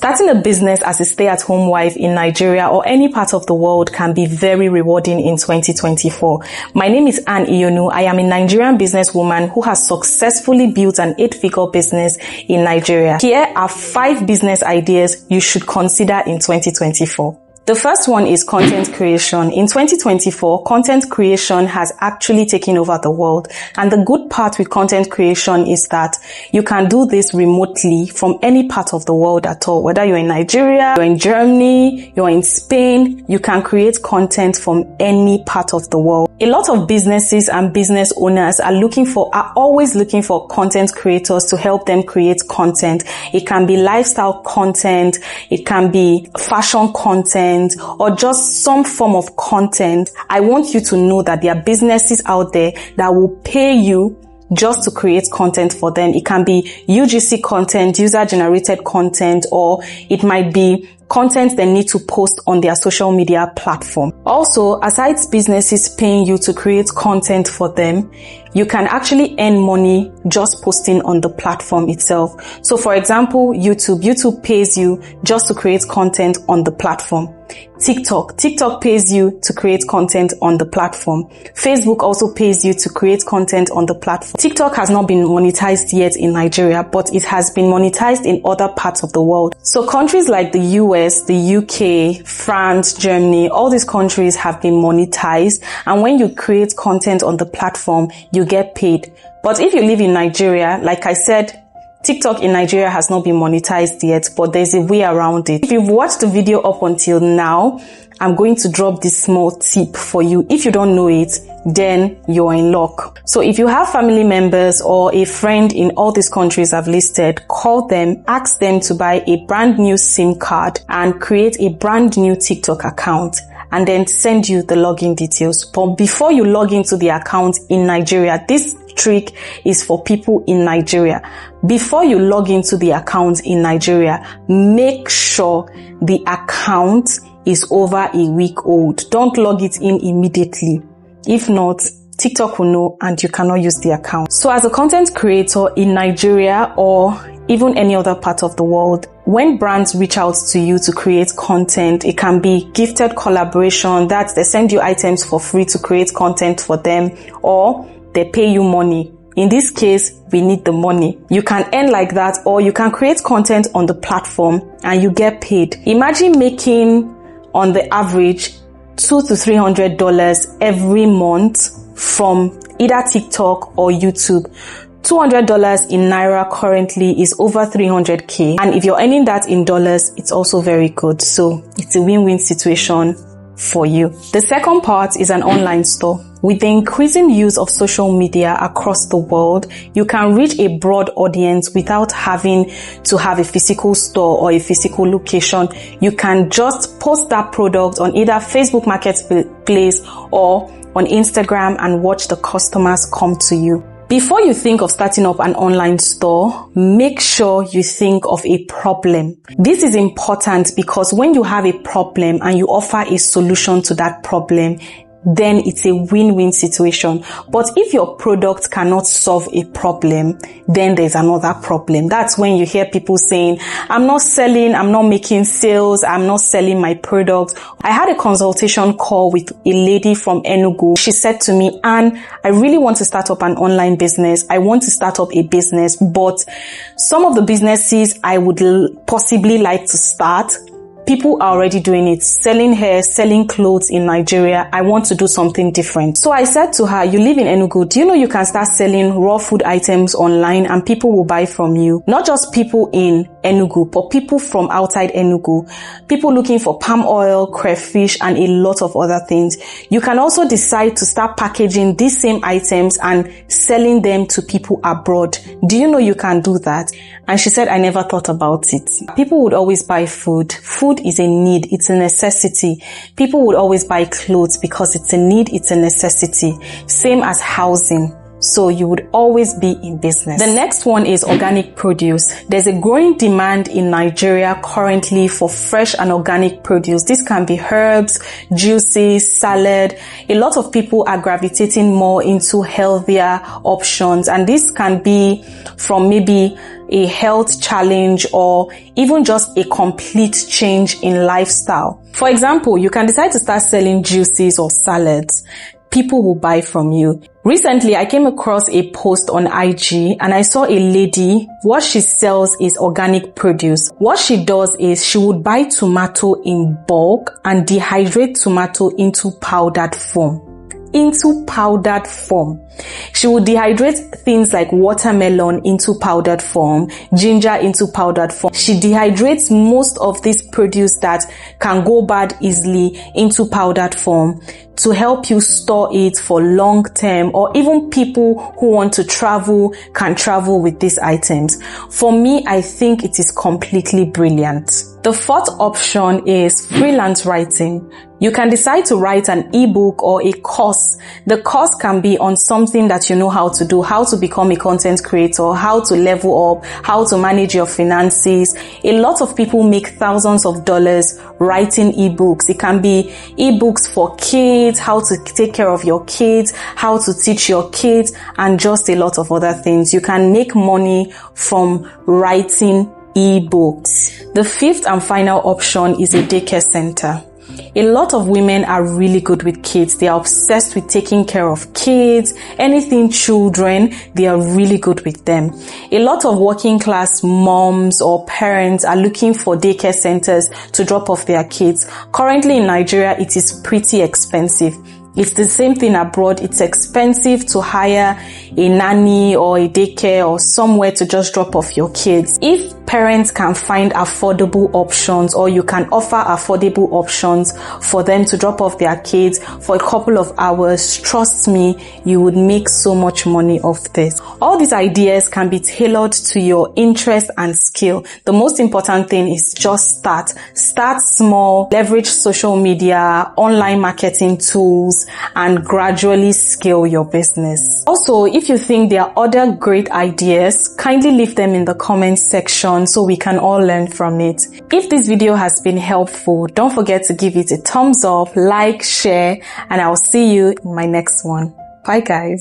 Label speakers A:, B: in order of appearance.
A: Starting a business as a stay-at-home wife in Nigeria or any part of the world can be very rewarding in 2024. My name is Anniyonu. I am a Nigerian businesswoman who has successfully built an 8-figure business in Nigeria. Here are 5 business ideas you should consider in 2024. The first one is content creation. In 2024, content creation has actually taken over the world. And the good part with content creation is that you can do this remotely from any part of the world at all. Whether you're in Nigeria, you're in Germany, you're in Spain, you can create content from any part of the world. A lot of businesses and business owners are always looking for content creators to help them create content. It can be lifestyle content, it can be fashion content, or just some form of content. I want you to know that there are businesses out there that will pay you just to create content for them. It can be UGC content, user-generated content, or it might be content they need to post on their social media platform. Also, aside businesses paying you to create content for them, you can actually earn money just posting on the platform itself. So for example, YouTube pays you just to create content on the platform. TikTok pays you to create content on the platform. Facebook also pays you to create content on the platform. TikTok has not been monetized yet in Nigeria, but it has been monetized in other parts of the world. So countries like the US, the UK, France, Germany, all these countries have been monetized. And when you create content on the platform, you get paid. But if you live in Nigeria, like I said, TikTok in Nigeria has not been monetized yet, but there's a way around it. If you've watched the video up until now, I'm going to drop this small tip for you. If you don't know it, then you're in luck. So if you have family members or a friend in all these countries I've listed, call them, ask them to buy a brand new SIM card and create a brand new TikTok account, and then send you the login details. But before you log into the account in Nigeria, this trick is for people in Nigeria. Before you log into the account in Nigeria, make sure the account is over a week old. Don't log it in immediately. If not, TikTok will know and you cannot use the account. So as a content creator in Nigeria or even any other part of the world, when brands reach out to you to create content, it can be gifted collaboration, that they send you items for free to create content for them, or they pay you money. In this case, we need the money. You can earn like that, or you can create content on the platform and you get paid. Imagine making, on the average, $200 to $300 every month from either TikTok or YouTube. $200 in Naira currently is over 300k. And if you're earning that in dollars, it's also very good. So it's a win-win situation for you. The second part is an online store. With the increasing use of social media across the world, you can reach a broad audience without having to have a physical store or a physical location. You can just post that product on either Facebook Marketplace or on Instagram and watch the customers come to you. Before you think of starting up an online store, make sure you think of a problem. This is important because when you have a problem and you offer a solution to that problem, then it's a win-win situation. But if your product cannot solve a problem, then there's another problem. That's when you hear people saying, I'm not selling, I'm not making sales, I'm not selling my product. I had a consultation call with a lady from Enugu. She said to me, Anne, I really want to start up an online business. I want to start up a business, but some of the businesses I would possibly like to start, people are already doing it, selling hair, selling clothes in Nigeria. I want to do something different. So I said to her, you live in Enugu. Do you know you can start selling raw food items online and people will buy from you? Not just people in Enugu, but people from outside Enugu. People looking for palm oil, crayfish, and a lot of other things. You can also decide to start packaging these same items and selling them to people abroad. Do you know you can do that? And she said, I never thought about it. People would always buy food. Food is a need. It's a necessity. People would always buy clothes because it's a need. It's a necessity. Same as housing. so you would always be in business. The next one is organic produce. There's a growing demand in Nigeria currently for fresh and organic produce. This can be herbs, juices, salad. A lot of people are gravitating more into healthier options, and this can be from maybe a health challenge or even just a complete change in lifestyle. For example, you can decide to start selling juices or salads. People will buy from you. Recently, I came across a post on IG and I saw a lady. What she sells is organic produce. What she does is she would buy tomato in bulk and dehydrate tomato into powdered form. She would dehydrate things like watermelon into powdered form, ginger into powdered form. She dehydrates most of this produce that can go bad easily into powdered form to help you store it for long term, or even people who want to travel can travel with these items. For me, I think it is completely brilliant. The fourth option is freelance writing. You can decide to write an ebook or a course. The course can be on something that you know how to do, how to become a content creator, how to level up, how to manage your finances. A lot of people make thousands of dollars writing ebooks. It can be ebooks for kids, how to take care of your kids, how to teach your kids, and just a lot of other things. You can make money from writing ebooks. The fifth and final option is a daycare center. A lot of women are really good with kids. They are obsessed with taking care of kids, anything children, they are really good with them. A lot of working class moms or parents are looking for daycare centers to drop off their kids. Currently in Nigeria, it is pretty expensive. It's the same thing abroad. It's expensive to hire a nanny or a daycare or somewhere to just drop off your kids. If parents can find affordable options, or you can offer affordable options for them to drop off their kids for a couple of hours, trust me, you would make so much money off this. All these ideas can be tailored to your interest and skill. The most important thing is just start. Start small, leverage social media, online marketing tools, and gradually scale your business. Also, if you think there are other great ideas, kindly leave them in the comments section so we can all learn from it. If this video has been helpful, don't forget to give it a thumbs up, like, share, and I'll see you in my next one. Bye guys.